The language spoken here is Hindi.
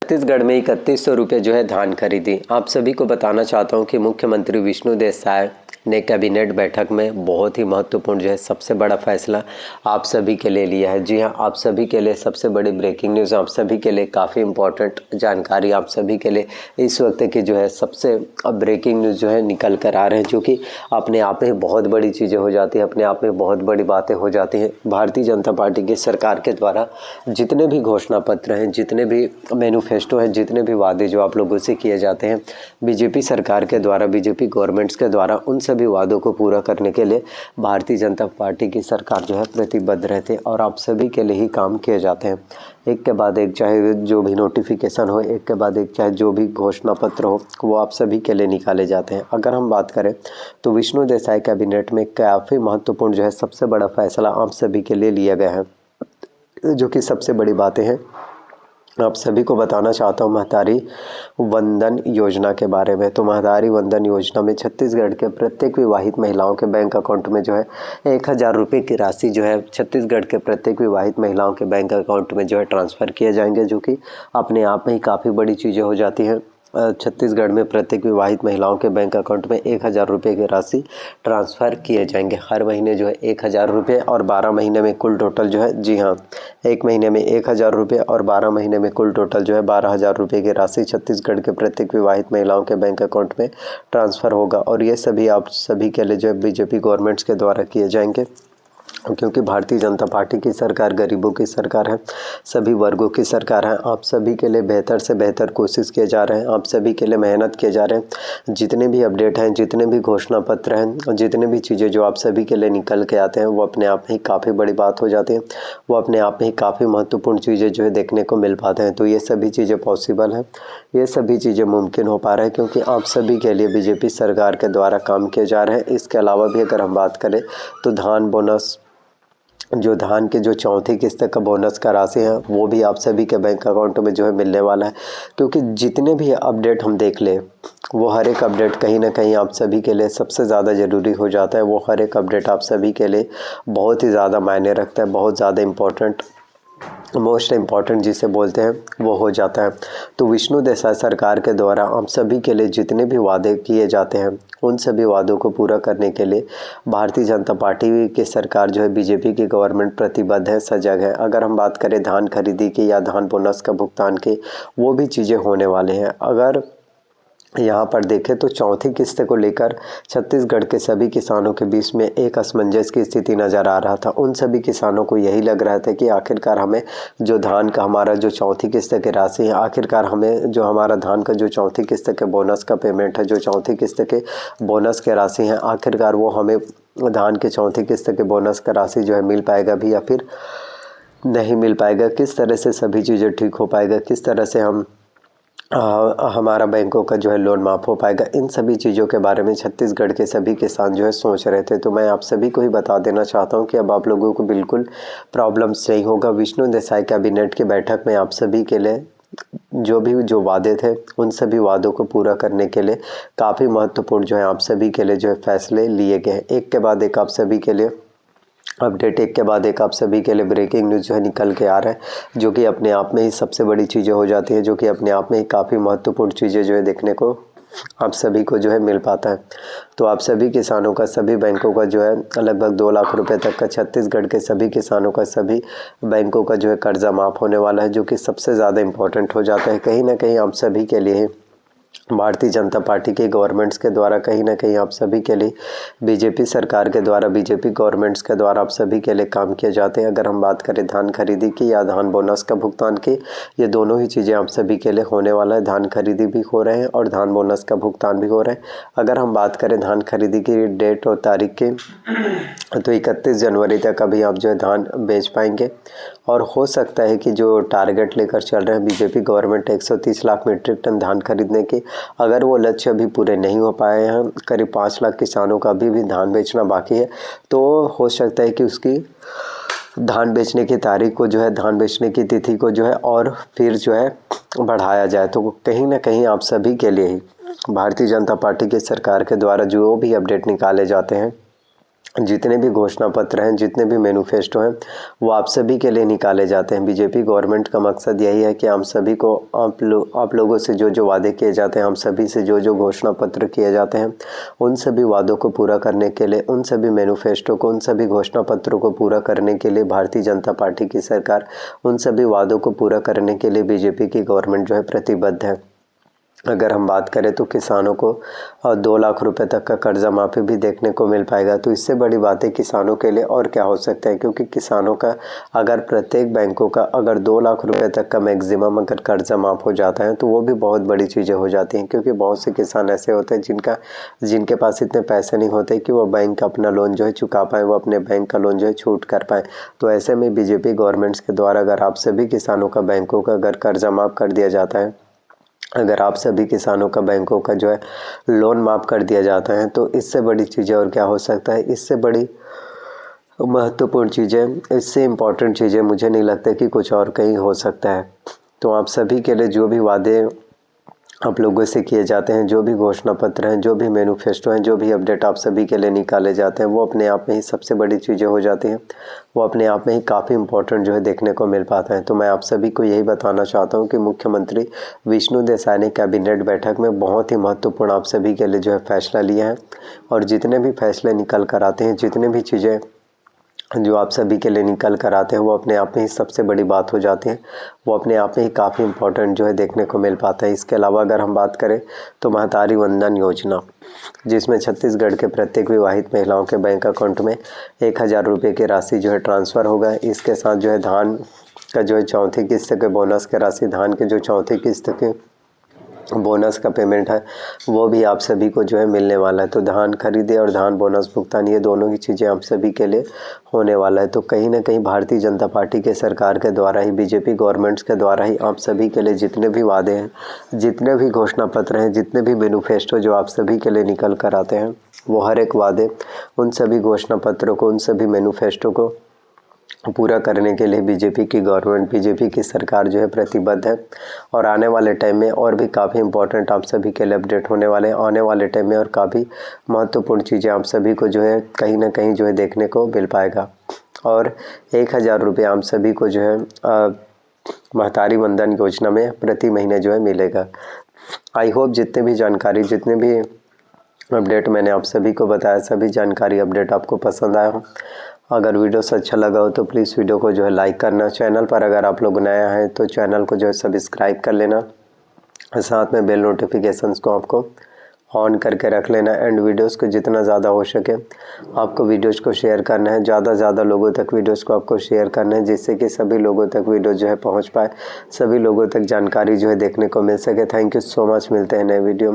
छत्तीसगढ़ में 3100 रुपये जो है धान खरीदी। आप सभी को बताना चाहता हूं कि मुख्यमंत्री विष्णु देसाई ने कैबिनेट बैठक में बहुत ही महत्वपूर्ण जो है सबसे बड़ा फैसला आप सभी के लिए लिया है। जी हां, आप सभी के लिए सबसे बड़ी ब्रेकिंग न्यूज़, आप सभी के लिए काफ़ी इंपॉर्टेंट जानकारी, आप सभी के लिए इस वक्त की जो है सबसे ब्रेकिंग न्यूज़ जो है निकल कर आ रहे हैं, जो कि अपने आप में बहुत बड़ी चीज़ें हो जाती हैं, अपने आप में बहुत बड़ी बातें हो जाती हैं। भारतीय जनता पार्टी की सरकार के द्वारा जितने भी घोषणा पत्र हैं, जितने भी मैनिफेस्टो हैं, जितने भी वादे जो आप लोगों से किए जाते हैं बीजेपी सरकार के द्वारा, बीजेपी गवर्नमेंट्स के द्वारा, उन सभी वादों को पूरा करने के लिए भारतीय जनता पार्टी की सरकार जो है प्रतिबद्ध रहती है और आप सभी के लिए ही काम किए जाते हैं। एक के बाद एक, चाहे जो भी नोटिफिकेशन हो, एक के बाद एक, चाहे जो भी घोषणा पत्र हो, वो आप सभी के लिए निकाले जाते हैं। अगर हम बात करें तो विष्णु देसाई कैबिनेट में काफ़ी महत्वपूर्ण जो है सबसे बड़ा फैसला आप सभी के लिए लिया गया है, जो कि सबसे बड़ी बातें हैं। आप सभी को बताना चाहता हूँ महतारी वंदन योजना के बारे में। तो महतारी वंदन योजना में छत्तीसगढ़ के प्रत्येक विवाहित महिलाओं के बैंक अकाउंट में जो है 1000 रुपये की राशि जो है छत्तीसगढ़ के प्रत्येक विवाहित महिलाओं के बैंक अकाउंट में जो है ट्रांसफ़र किए जाएंगे, जो कि अपने आप में ही काफ़ी बड़ी चीज़ें हो जाती हैं। छत्तीसगढ़ में प्रत्येक विवाहित महिलाओं के बैंक अकाउंट में 1000 रुपये की राशि ट्रांसफ़र किए जाएंगे। हर महीने जो है 1000 रुपये और 12 महीने में कुल टोटल जो है, जी हाँ, एक महीने में 1000 रुपये और 12 महीने में कुल टोटल जो है 12,000 रुपये की राशि छत्तीसगढ़ के प्रत्येक विवाहित महिलाओं के बैंक अकाउंट में ट्रांसफ़र होगा। और ये सभी आप सभी के लिए जो है बीजेपी गवर्नमेंट्स के द्वारा किए जाएंगे, क्योंकि भारतीय जनता पार्टी की सरकार गरीबों की सरकार है, सभी वर्गों की सरकार है। आप सभी के लिए बेहतर से बेहतर कोशिश किए जा रहे हैं, आप सभी के लिए मेहनत किए जा रहे हैं। जितने भी अपडेट हैं, जितने भी घोषणा पत्र हैं, जितने भी चीज़ें जो आप सभी के लिए निकल के आते हैं, वो अपने आप में ही काफ़ी बड़ी बात हो जाती है, वो अपने आप में ही काफ़ी महत्वपूर्ण चीज़ें जो है देखने को मिल पाते हैं। तो ये सभी चीज़ें पॉसिबल हैं, ये सभी चीज़ें मुमकिन हो पा रहा है क्योंकि आप सभी के लिए बीजेपी सरकार के द्वारा काम किए जा रहे हैं। इसके अलावा भी अगर हम बात करें तो धान बोनस, जो धान के जो चौथी किस्त का बोनस का राशि है, वो भी आप सभी के बैंक अकाउंट में जो है मिलने वाला है। क्योंकि जितने भी अपडेट हम देख लें, वो हर एक अपडेट कहीं ना कहीं आप सभी के लिए सबसे ज़्यादा ज़रूरी हो जाता है। वो हर एक अपडेट आप सभी के लिए बहुत ही ज़्यादा मायने रखता है, बहुत ज़्यादा इम्पोर्टेंट, मोस्ट इम्पॉर्टेंट जिसे बोलते हैं वो हो जाता है। तो विष्णु देसाई सरकार के द्वारा आप सभी के लिए जितने भी वादे किए जाते हैं, उन सभी वादों को पूरा करने के लिए भारतीय जनता पार्टी की सरकार जो है, बीजेपी की गवर्नमेंट प्रतिबद्ध है, सजग है। अगर हम बात करें धान खरीदी की या धान बोनस का भुगतान की, वो भी चीज़ें होने वाले हैं। अगर यहाँ पर देखें तो चौथी किस्त को लेकर छत्तीसगढ़ के सभी किसानों के बीच में एक असमंजस की स्थिति नज़र आ रहा था। उन सभी किसानों को यही लग रहा था कि आखिरकार हमें जो धान का हमारा जो चौथी किस्त की राशि है, आखिरकार हमें जो हमारा धान का जो चौथी किस्त के बोनस का पेमेंट है, जो चौथी किस्त के बोनस के राशि है, आखिरकार वो हमें धान के चौथी किस्त के बोनस का राशि जो है मिल पाएगा भी या फिर नहीं मिल पाएगा, किस तरह से सभी चीज़ें ठीक हो पाएगा, किस तरह से हम हमारा बैंकों का जो है लोन माफ़ हो पाएगा। इन सभी चीज़ों के बारे में छत्तीसगढ़ के सभी किसान जो है सोच रहे थे। तो मैं आप सभी को ही बता देना चाहता हूं कि अब आप लोगों को बिल्कुल प्रॉब्लम्स नहीं होगा। विष्णु देसाई कैबिनेट की बैठक में आप सभी के लिए जो वादे थे, उन सभी वादों को पूरा करने के लिए काफ़ी महत्वपूर्ण जो है आप सभी के लिए जो है फैसले लिए गए हैं। एक के बाद एक आप सभी के लिए अपडेट, एक के बाद एक आप सभी के लिए ब्रेकिंग न्यूज़ जो है निकल के आ रहा है, जो कि अपने आप में ही सबसे बड़ी चीज़ें हो जाती है, जो कि अपने आप में ही काफ़ी महत्वपूर्ण चीज़ें जो है देखने को आप सभी को जो है मिल पाता है। तो आप सभी किसानों का, सभी बैंकों का जो है लगभग 2 लाख रुपए तक का, छत्तीसगढ़ के सभी किसानों का सभी बैंकों का जो है कर्जा माफ़ होने वाला है, जो कि सबसे ज़्यादा इम्पोर्टेंट हो जाता है। कहीं ना कहीं आप सभी के लिए भारतीय जनता पार्टी के गवर्नमेंट्स के द्वारा, कहीं ना कहीं आप सभी के लिए बीजेपी सरकार के द्वारा, बीजेपी गवर्नमेंट्स के द्वारा आप सभी के लिए काम किए जाते हैं। अगर हम बात करें धान खरीदी की या धान बोनस का भुगतान की, ये दोनों ही चीज़ें आप सभी के लिए होने वाला है। धान खरीदी भी हो रहे हैं और धान बोनस का भुगतान भी हो रहा है। अगर हम बात करें धान खरीदी की डेट और तारीख की, तो 31 जनवरी तक अभी आप जो है धान बेच पाएंगे। और हो सकता है कि जो टारगेट लेकर चल रहे हैं BJP government 130 lakh metric tonne धान खरीदने की, अगर वो लक्ष्य अभी पूरे नहीं हो पाए हैं, करीब 5 लाख किसानों का अभी भी धान बेचना बाकी है, तो हो सकता है कि उसकी धान बेचने की तारीख को जो है, धान बेचने की तिथि को जो है और फिर जो है बढ़ाया जाए। तो कहीं ना कहीं आप सभी के लिए ही भारतीय जनता पार्टी की सरकार के द्वारा जो भी अपडेट निकाले जाते हैं, जितने भी घोषणा पत्र हैं, जितने भी मैनिफेस्टो हैं, वो आप सभी के लिए निकाले जाते हैं। बीजेपी गवर्नमेंट का मकसद यही है कि हम सभी को आप लोगों से जो वादे किए जाते हैं, हम सभी से जो घोषणा पत्र किए जाते हैं, उन सभी वादों को पूरा करने के लिए, उन सभी मैनिफेस्टो को, उन सभी घोषणा पत्रों को पूरा करने के लिए भारतीय जनता पार्टी की सरकार, उन सभी वादों को पूरा करने के लिए बीजेपी की गवर्नमेंट जो है प्रतिबद्ध है। अगर हम बात करें तो किसानों को 2 लाख रुपए तक का कर्जा माफ़ी भी देखने को मिल पाएगा। तो इससे बड़ी बातें किसानों के लिए और क्या हो सकता है, क्योंकि किसानों का अगर प्रत्येक बैंकों का अगर 2 लाख रुपए तक का मैक्सिमम अगर कर्जा माफ़ हो जाता है तो वो भी बहुत बड़ी चीज़ें हो जाती हैं। क्योंकि बहुत से किसान ऐसे होते हैं जिनके पास इतने पैसे नहीं होते कि वो बैंक का अपना लोन जो है चुका पाएँ, वो अपने बैंक का लोन जो है छूट कर पाएँ। तो ऐसे में बीजेपी गवर्नमेंट्स के द्वारा अगर आप सभी किसानों का बैंकों का अगर कर्जा माफ़ कर दिया जाता है, अगर आप सभी किसानों का बैंकों का जो है लोन माफ़ कर दिया जाता है, तो इससे बड़ी चीज़ें और क्या हो सकता है। इससे बड़ी महत्वपूर्ण चीज़ें, इससे इम्पोर्टेंट चीज़ें मुझे नहीं लगता कि कुछ और कहीं हो सकता है। तो आप सभी के लिए जो भी वादे आप लोगों से किए जाते हैं, जो भी घोषणा पत्र हैं, जो भी मैनिफेस्टो हैं, जो भी अपडेट आप सभी के लिए निकाले जाते हैं, वो अपने आप में ही सबसे बड़ी चीज़ें हो जाती हैं। वो अपने आप में ही काफ़ी इम्पोर्टेंट जो है देखने को मिल पाता है। तो मैं आप सभी को यही बताना चाहता हूँ कि मुख्यमंत्री विष्णु देसाई ने कैबिनेट बैठक में बहुत ही महत्वपूर्ण आप सभी के लिए जो है फैसला लिया है। और जितने भी फैसले निकल कर आते हैं, जितने भी चीज़ें जो आप सभी के लिए निकल कर आते हैं, वो अपने आप में ही सबसे बड़ी बात हो जाती है। वो अपने आप में ही काफ़ी इम्पोर्टेंट जो है देखने को मिल पाता है। इसके अलावा अगर हम बात करें तो महतारी वंदन योजना, जिसमें छत्तीसगढ़ के प्रत्येक विवाहित महिलाओं के बैंक अकाउंट में 1000 रुपये की राशि जो है ट्रांसफ़र होगा। इसके साथ जो है धान का जो है चौथी किस्त के बोनस की राशि, धान के जो चौथी किस्त के बोनस का पेमेंट है, वो भी आप सभी को जो है मिलने वाला है। तो धान खरीदे और धान बोनस भुगतान, ये दोनों ही चीज़ें आप सभी के लिए होने वाला है। तो कहीं ना कहीं भारतीय जनता पार्टी के सरकार के द्वारा ही, बीजेपी गवर्नमेंट्स के द्वारा ही आप सभी के लिए जितने भी वादे हैं, जितने भी घोषणा पत्र हैं, जितने भी मैनिफेस्टो जो आप सभी के लिए निकल कर आते हैं, वो हर एक वादे, उन सभी घोषणा पत्रों को, उन सभी मैनिफेस्टो को पूरा करने के लिए बीजेपी की गवर्नमेंट, बीजेपी की सरकार जो है प्रतिबद्ध है। और आने वाले टाइम में और भी काफ़ी इम्पोर्टेंट आप सभी के लिए अपडेट होने वाले हैं। आने वाले टाइम में और काफ़ी महत्वपूर्ण चीज़ें आप सभी को जो है कहीं ना कहीं जो है देखने को मिल पाएगा। और 1000 रुपये आप सभी को जो है महतारी वंदन योजना में प्रति महीने जो है मिलेगा। आई होप जितने भी जानकारी, जितने भी अपडेट मैंने आप सभी को बताया, सभी जानकारी अपडेट आपको पसंद आया हो। अगर वीडियो से अच्छा लगा हो तो प्लीज़ वीडियो को जो है लाइक करना। चैनल पर अगर आप लोग नया हैं तो चैनल को जो है सब्सक्राइब कर लेना। साथ में बेल नोटिफिकेशंस को आपको ऑन करके रख लेना। एंड वीडियोस को जितना ज़्यादा हो सके आपको वीडियोस को शेयर करना है, ज़्यादा से ज़्यादा लोगों तक वीडियोस को आपको शेयर करना है, जिससे कि सभी लोगों तक वीडियो जो है पहुंच पाए, सभी लोगों तक जानकारी जो है देखने को मिल सके। Thank you so much. मिलते हैं नए वीडियो में।